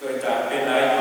Tôi trả bên này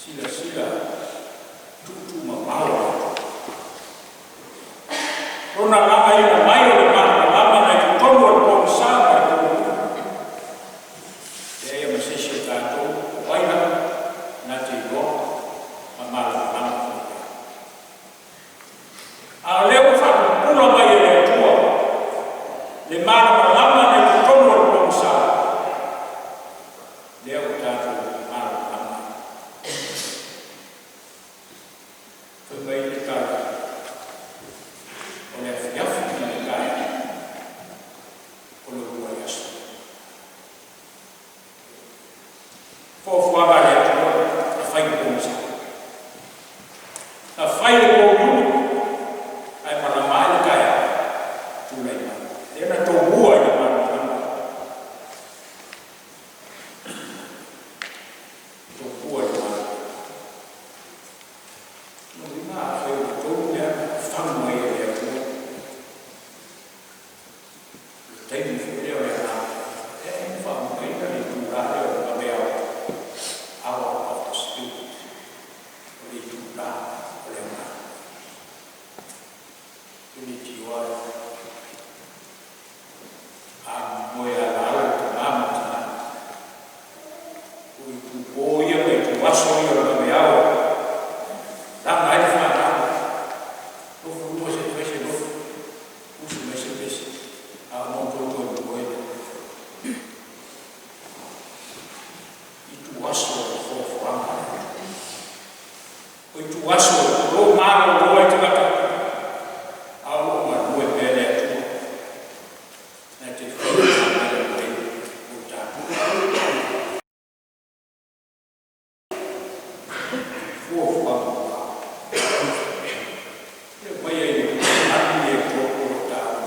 sila tutu mamawa. Rona lama ina maio le mana lama na i tono o po sama i tono. E ia masese tātou waina na te iloa mamala lama. A leo whakapula mai e le tua le mana lama na i tono o po sama. Leo tātou mana lama. Whai le tātou. O le afiafi na le kai o le ua yasu. Fōfuanga le atua a whai kōmisa. A whai le kōmunu ai maramai le kai tūlei mana. E na tō ua i mana mana. Tō ua i mana. No i ngā whai o tō lea whanua i le atua. Taimi whureo e nā, e whamukaina ni tūrare o ka mea hour of the Spirit. O li tūrā o le nā. Tuni tiwai. A moe a nāra te māmatina. Ui tū pōia me tū waso i o ka mea hour. Ranga e whanau. Nofu rua se pese nofu. Usu me se pese. A monto to i koe. I tu aso o whawhanga. O i tu aso o lo māro o loe te kata. A o ma rue pēne atua. Nā te whawhanga e koe o tāpura. Whawhanga. E mai e nani e koe o tāpura.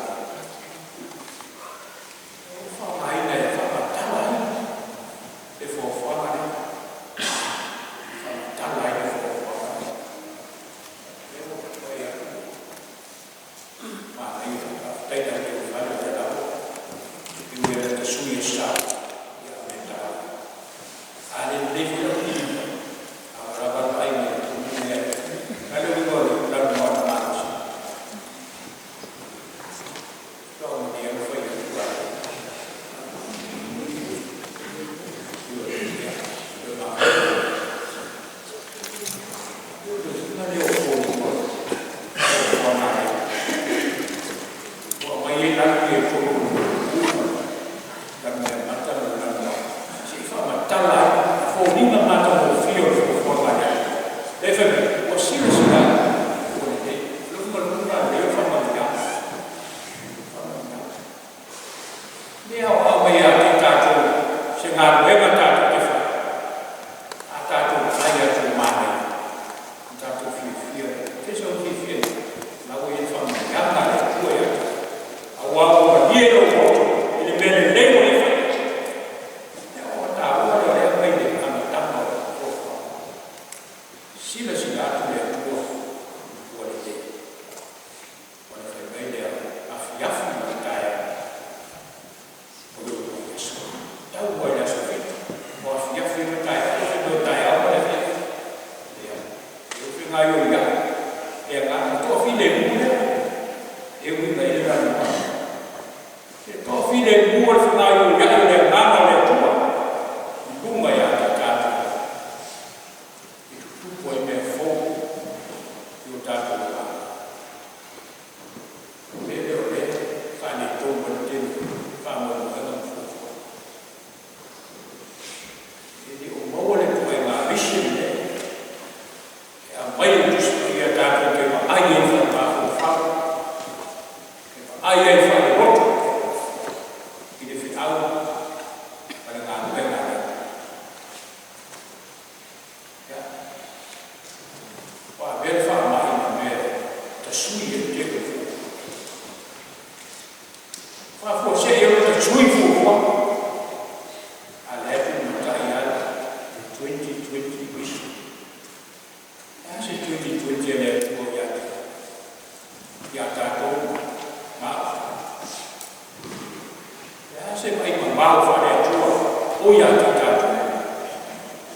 O ia te tātou.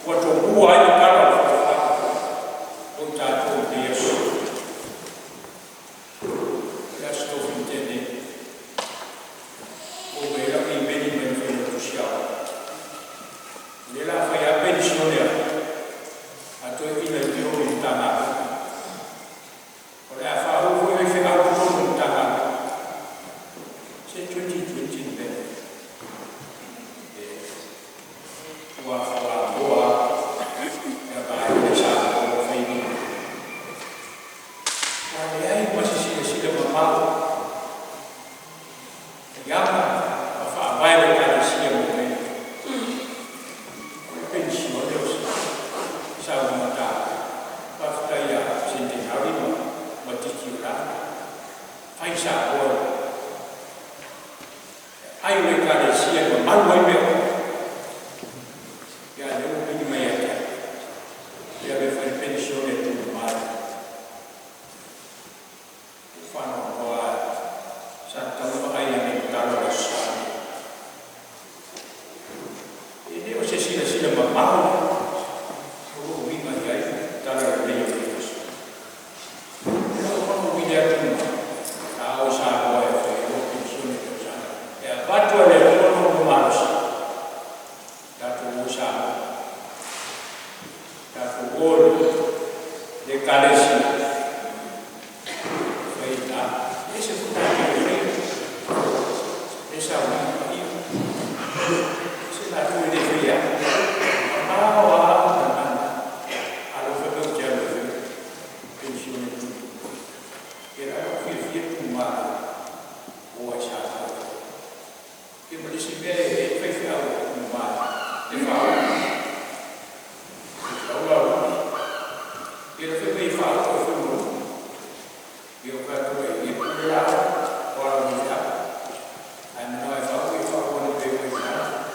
Kua tō kua ai te kara o whakawhai. pensione a tu ina tiro in tanga. Ora fa ho voi fe a tu in tanga. Se 2020 bene. Wa fa boa ya ba ya sa ko fe ni. Wa ai ma si de ma Yama, fa vai le cade sia mo bene. Pensione Deus. Sa uma ta. Fa ya centenario ma tikira. Fai sa o. Ai le cade sia mo mal vai bene. Ya le mo bene mai ya. Ya le fa pensione tu mal. Fa no sa ta mo ai ya ini masih sila mamau, oh winga ya, tara leyo Deus. Kalau kamu bicara tu, tahu siapa yang saya pensiun itu sana. Ya batu ada orang malas, datu usaha, datu gol, dekalesi, faida, ini sebenarnya faida, esau. Aku ini dia, awal ada bekerja pensiun itu, kira fil rumah, wajah, kita beli sebagai fil rumah, default, kita beli default fil, kita beli default orang muda, anda default orang dewasa.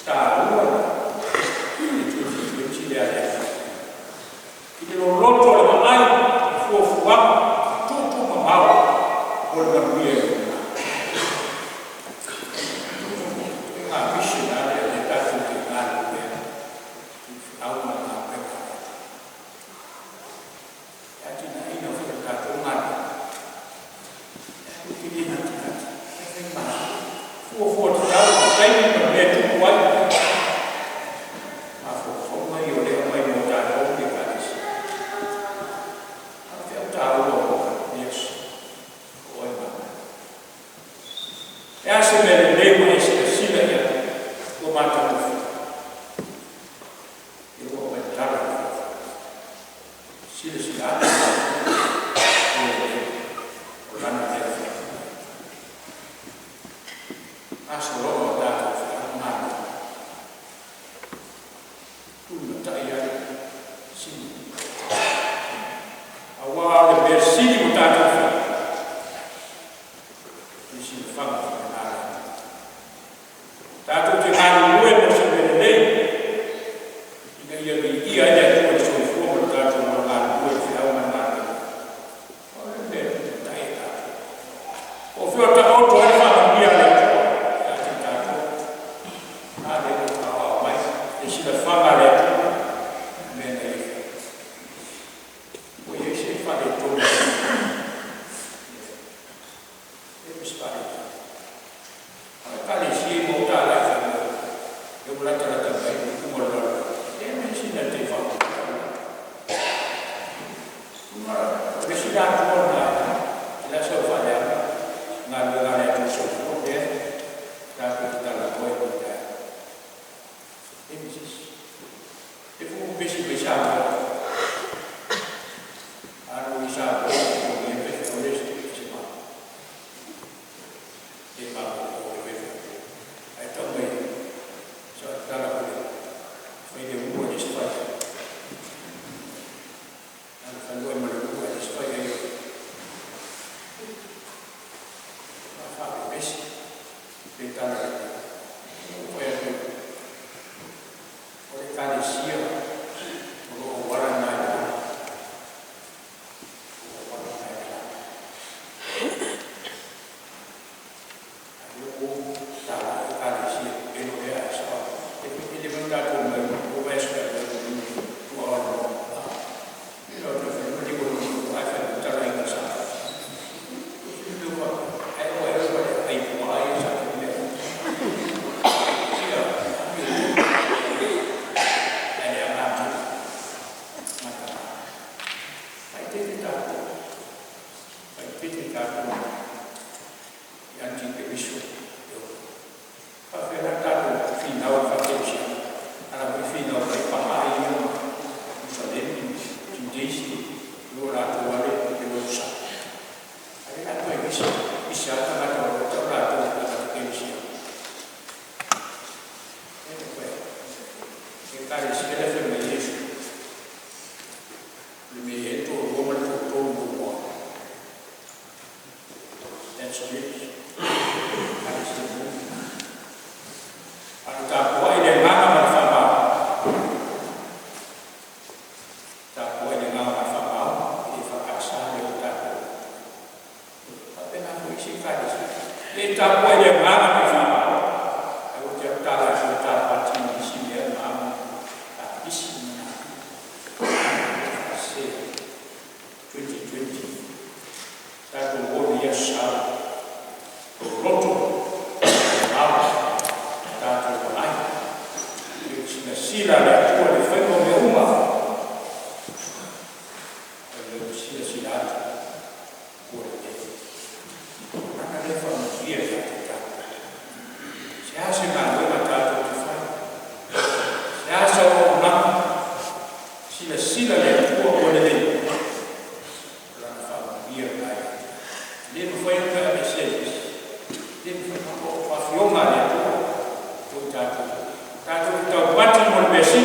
Tahu itu kunci dia. Kita loloto le mai fuwa tutu mamau boleh dia. Habis ada dekat dengan dia. Tahu apa? Jadi nak ini orang kata umat. Ini nanti. Fuwa tahu saya berbeza kuat. ngā luenga tātou te whai. Se asa o nāma, sila le tua o le lei. Rana whamahia ngai. Le mwhai ka me seis. Le mwhai o whawhionga le tua. Tō tātou. Tātou tau pati mo le mesi.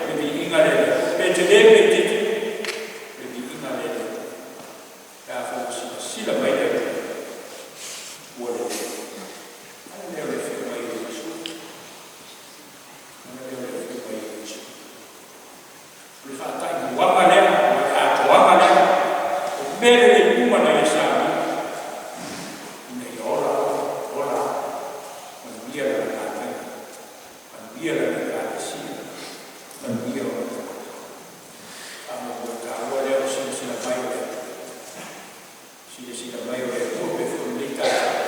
Le vi inga le. Pete le me titi. Le vi inga le. Tā whau sila mai le. Ua le. Ana leo le whiu mai le isu. Ana leo le whiu mai le isu. Le whātai ni wanga lea. Le kāto wanga lea. O mere le umana e sāmi. Nei ora. Manubia la kātai. Manubia la kātai. Manubia la kātai. Amo kua kāua leo sila mai le. Sila mai le. Tope whiu le kātai.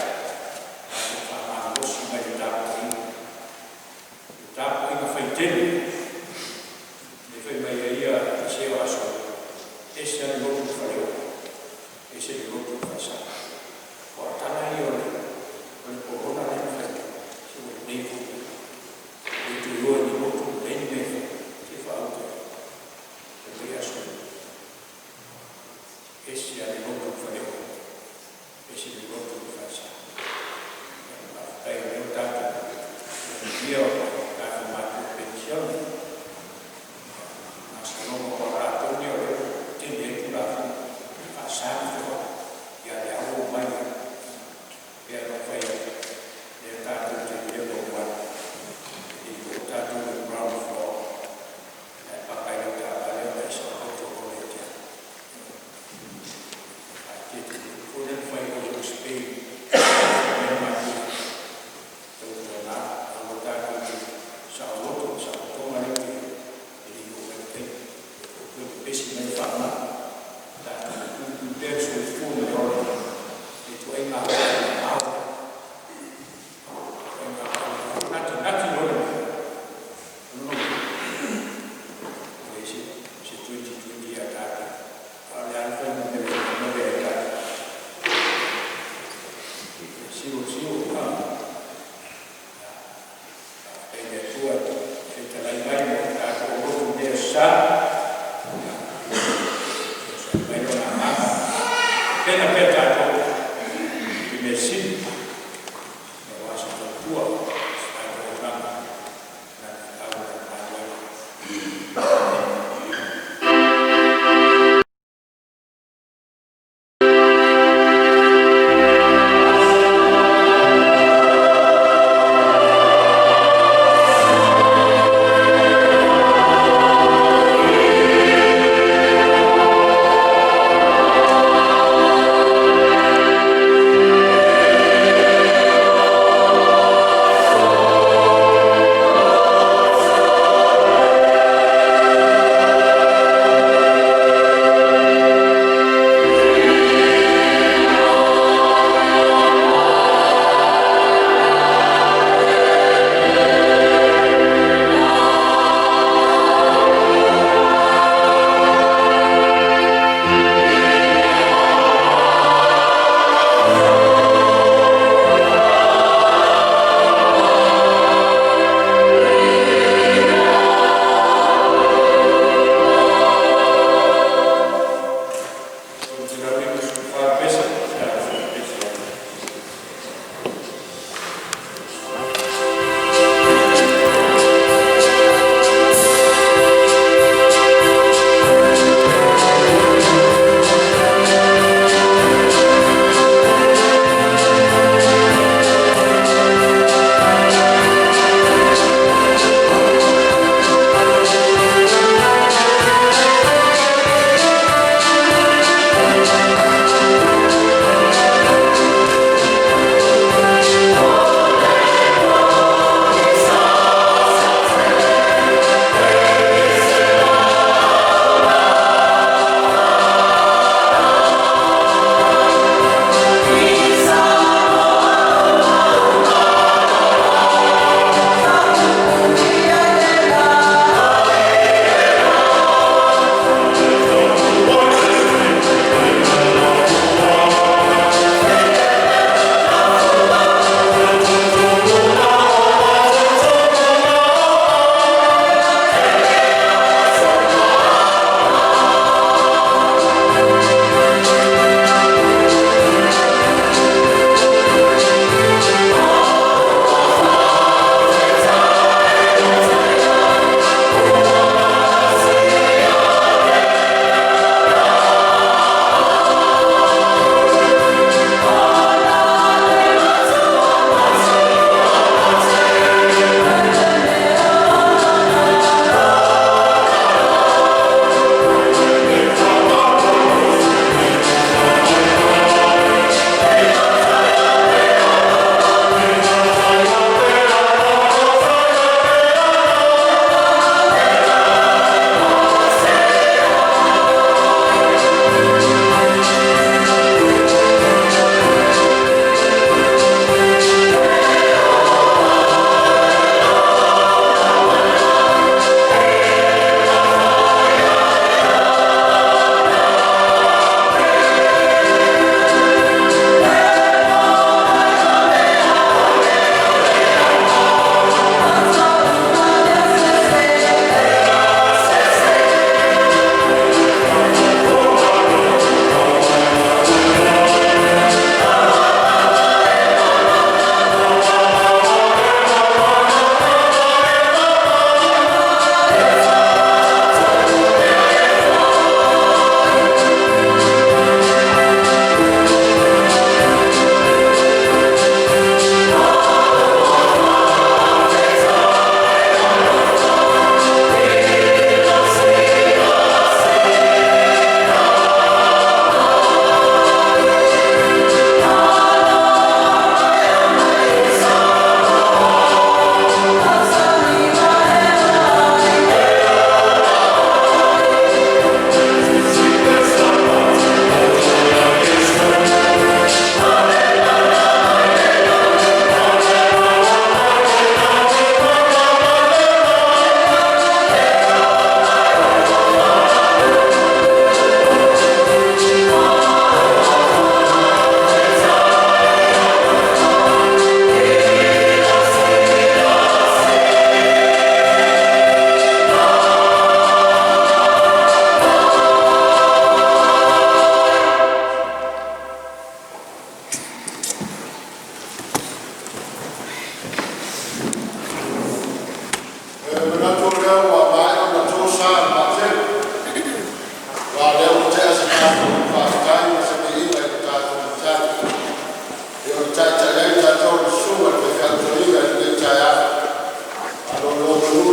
Tāpu inga whaitene, ne whai mai ia i seo aso, e se ane lotu whaleo, e se ni lotu whaisa. Ko a tana i ole korona le whai, se o neifu, e tu ioi ni lotu leni mefe, te whaute, e whai aso. E se ane lotu whaleo, e se ni lotu whaisa. Tai leo tātu, ia o tātu mātu pensione. Nā sanomo o rātoni o leo, tene e tūrātu, whasāni whawa, ia le au mai, ia no whai, leo tātu te leo o wai, i o tātu o ground floor, e papai o tātu leo e sa hoto o le tia. A te kōnen whai o Spain,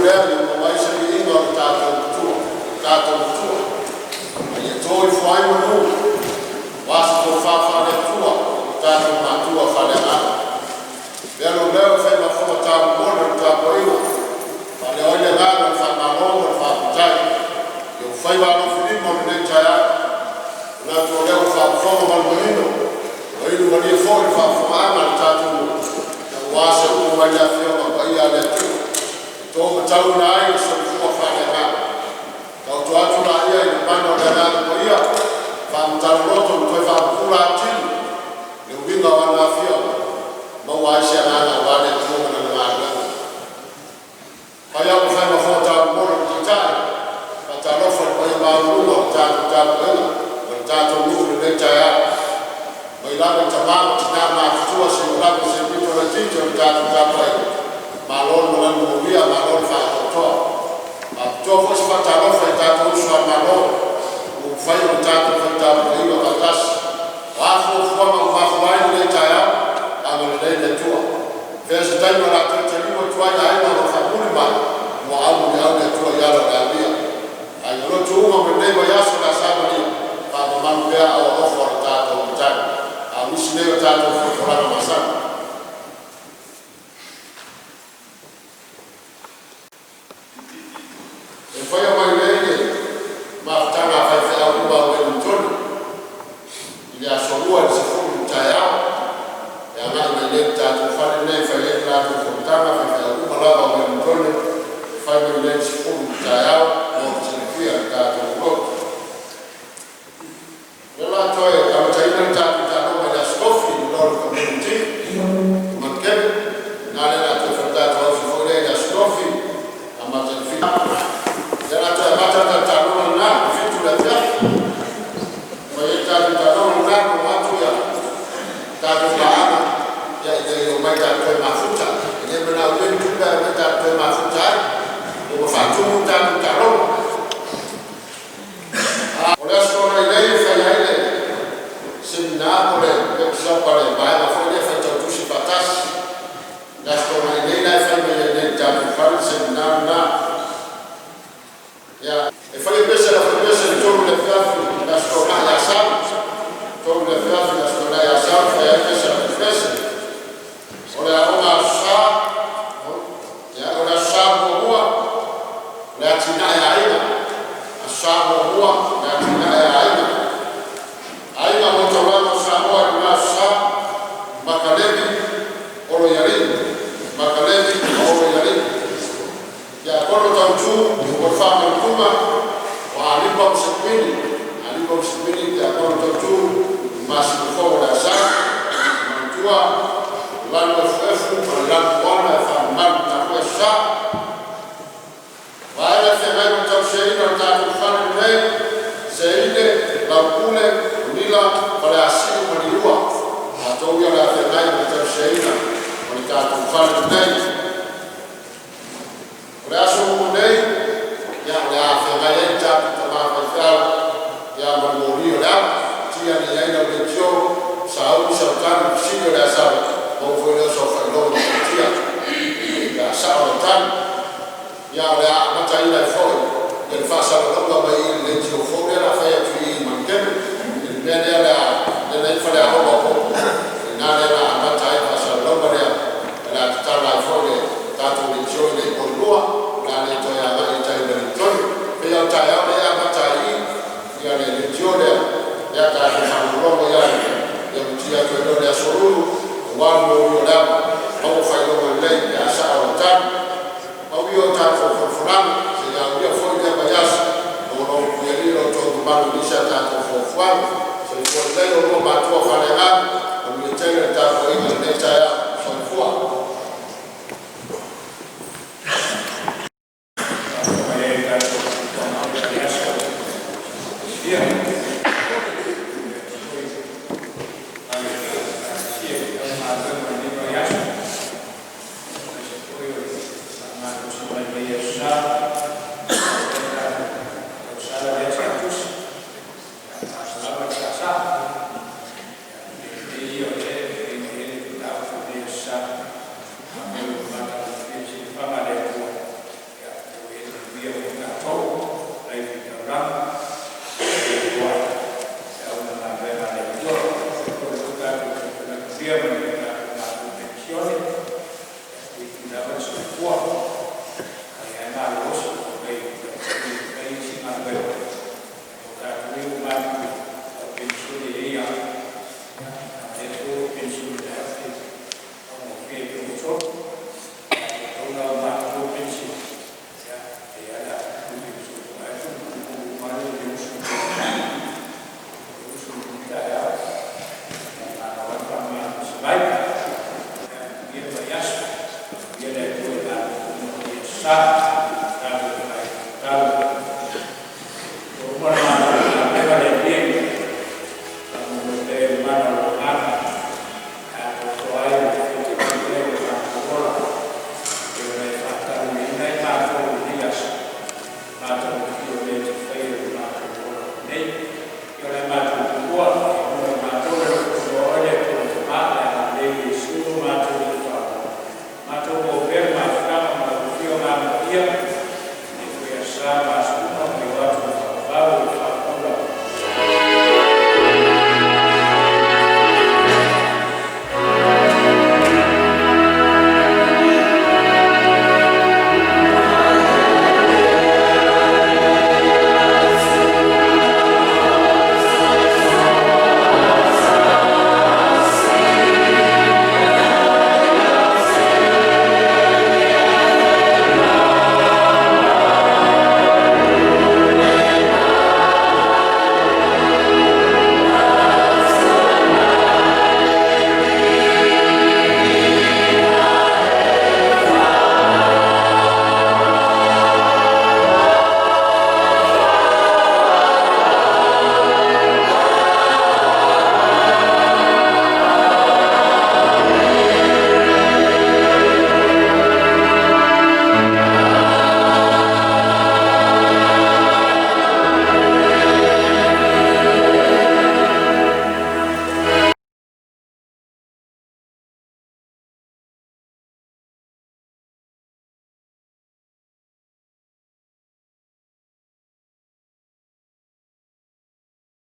lea ni maisha ni inga tato mtua. Ye toi foi no wasto fa le tua tato matua fa le ma. Velo leo fa ma fa ta mono ta poio. Fa le olha ngalo fa ma mono fa tai. Yo fa va no filimo ne taya. Na to leo fa fa ma molino. Oilo wali fa ma tato. Wasa ko wala fio ma ia le tu. To tau na ai so fu fa le ma. Tau to atu na ia ni mano le na ko ia. Fa mtaroto to fa kula ti. Ni winga wana fio. Ma wasa na wale tu na na ma. Pa ya ko fa ma fo ta mo ro ta. Pa ta lo fa ko ya ba ru ko ta ko ta to lu le ta ya. Ilaga tamama tinama kutua siulaga sipito na tito mtatu malon mwanambulia malon fa totoa atoa sipata lofa tatu uswa malon ufayo mtatu mtatu hiyo katasi wafu kuama umafuai leta ya amelele tua vesi taima la tuteliwa tuaja haina wafabuli ma muamu ni au tua yalo gambia ayolo tuuma mwenebo yaso na sabani kama mampea au ofu wa tatu mtatu Leo tatu kwa Ramadhani. Efanya mailenge maftana hafa au kwa Wellington. Ili asogua sifumu mtayao. Ya ngani mailenge tatu fanya naye fanya tatu kumtana hafa au kwa Wellington. Fanya mailenge sifumu mtayao na kushirikia tatu kwa. Wala toe kama taina tatu community matkab nale na tofauti au sifuri ya stofi ama tafiti yana tabata tatano na vitu la jafi kwa hiyo tatano na watu ya tatu baada ya ile maisha kwa mafuta ile bana wewe tupa meta kwa mafuta ndio fatu tatano wala sura ile fanya ile sinapole pale baada fanya fanya utushi patasi na stoma ile fanya ile tabu fanya sinana ya ifanye pesa la pesa nitoe ile fiafi na stoma ya sabu toa ile fiafi na stoma ya sabu ya pesa wala ona sa ya ona sabu huwa la tina ya aina sabu huwa la tina ya aina mtawala sabu na makaleni oro yari ya kono tauchu kwa fama mtuma wa alipo msipini ya kono tauchu masifu la sana mtua lando fefu lando wana faman na kwa sha baada ya hayo tausheni na tatufanya naye zaidi la kule nila pale asili mliwa atauya la fenai mtashaina walitaka kufanya ndani rasu ndani ya la fenai tatu tamama zao ya mamulio la tia ni aina ulecho saudi sultan sio la sawa au vile sofa ndio tia ya sawa tan ya la mataila foi del fasa ndio bai lecho foi la faya tu manken mbele ya la ifanya hapo nane na ambatai pasal lomba ya la tala fole tatu milioni kolua nane to ya mali tai milioni pia tayari ya ambatai ya milioni ya kazi lomba ya mtia kwenda ya sururu wao yodama au faida wale ya sawa tano au hiyo tatu fulani sinaambia fole bayasi ndio kuyalilo to mbalo nisha tatu fulani sio leo kwa watu wafanya Mtende tako ile leta ya sofua Sa